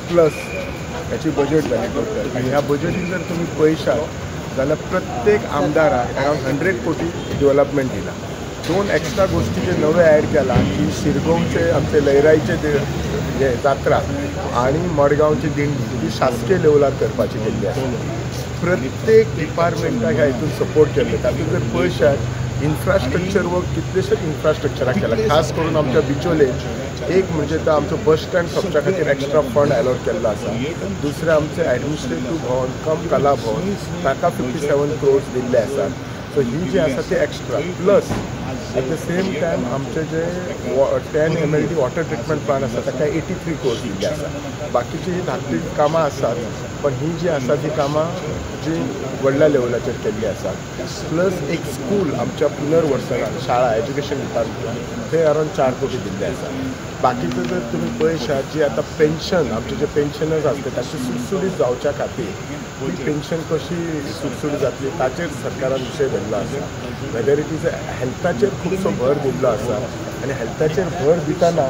Plus याची budget जाली total आणि ह्या बजेटीन जर तुम्ही पळयशात जाल्यार प्रत्येक आमदाराक अरावंड 100 कोटी डेव्हलपमेंट दिला. 2 एक्स्ट्रा गोष्टी जे नवे ॲड केला की शिरगांवचे आमचे लयराईचे हे जात्रा आणि मडगांवची दिंडी ही शासकीय लेवलार करपाची केल्ली आसा. प्रत्येक डिपार्टमेंटाक ह्या हितून सपोर्ट केल्ले. तातूंत जर पळयशात इन्फ्रास्ट्रक्चर वर्क कितलेशेच इन्फ्रास्ट्रक्चराक केला. खास करून आमच्या बिचोले एक म्हणजे तो आमचो बस स्टँड सोपच्या खातीर एक्स्ट्रा फंड अलॉट केल्लो आसा. दुसरें आमचें ॲडमिनिस्ट्रेटीव भवन कम कला भवन ताका 57 crores दिल्ले आसात. सो ही जी आसा ती extra plus at the same time आमचे जे 10 MLD वॉटर ट्रिटमेंट प्लांट आसा ताका 83 crores दिल्ले आसा. बाकीची ही धाकटी कामां आसात पण ही जी आसा ती कामां जी व्हडल्या लेवलाचेर केल्ली आसात. प्लस एक स्कूल आमच्या पुनर्वसनात शाळा एज्युकेशन डिपार्टमेंट थंय अरावंड 4 कोटी दिल्ले आसात. बाकीचे जर तुम्ही पळयशात जी आता पेन्शन आमचे जे पेन्शनर्स असते ताची सुटसुटीत जावच्या खातीर ती पेन्शन कशी सुटसुटीत जातली ताचेर सरकारान विशय धरलो आसा. वेदर इट इज हेल्थाचेर खुबसो भर दिल्लो आसा आणि हेल्थाचेर भर दितना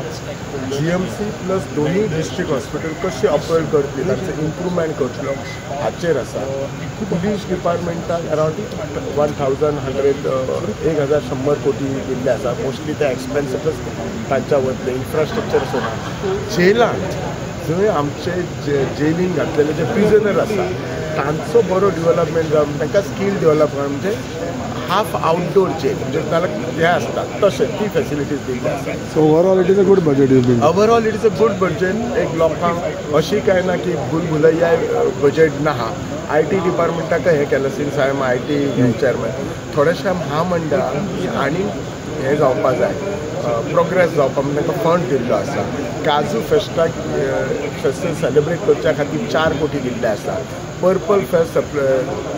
GMC प्लस दोन्ही डिस्ट्रिक्ट हॉस्पिटल कशी अपग्रेड करतली ताचें इम्प्रुवमेंट करतलो हाचेर आसा. पुलीस डिपार्टमेंटाक अरावंड 1100 कोटी दिल्ले आसा. मोस्टली ते एक्सपेन्सिवच तांच्या वतले इन्फ्रास्ट्रक्चर सोडून जेलांत जंय आमचे जेलीन घातलेले जे प्रिजनर आसा तांचो बरो डेव्हलपमेंट जावन तांकां स्कील डेव्हलपमेंट म्हणजे हाफ आउटडोर जेल म्हणजे ताका हे आसता तशें ती फेसिलिटीज दिल्ली आसा. So overall it is a good budget. Overall it is a good budget. एक लोकांक अशी काय ना की भुलभुलैया बजेट ना हा. IT डिपार्टमेंटाक हे केलं since I am IT chairman थोड्याशा महामंडळान की आनी हे जावपा जाय प्रोग्रेस जावपा म्हणजे तांकां फंड दिल्लो आसा. काजू फेस्टाक फेस्टिवल सेलिब्रेट करच्या खातीर 4 कोटी दिल्ले आसा. पर्पल फेस्ट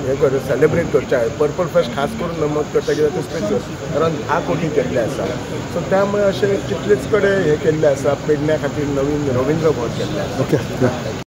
हे सेलिब्रेट करचे पर्पल फेस्ट खास करून नमोद करता कित्याक ते स्पेशल अरावंड 10 कोटी केल्ले आसा. सो त्यामुळे अशें कितलेच कडेन हे केल्ले आसा. पेडण्या खातीर नवीन रवींद्र भवन केल्ले आसा. ओके.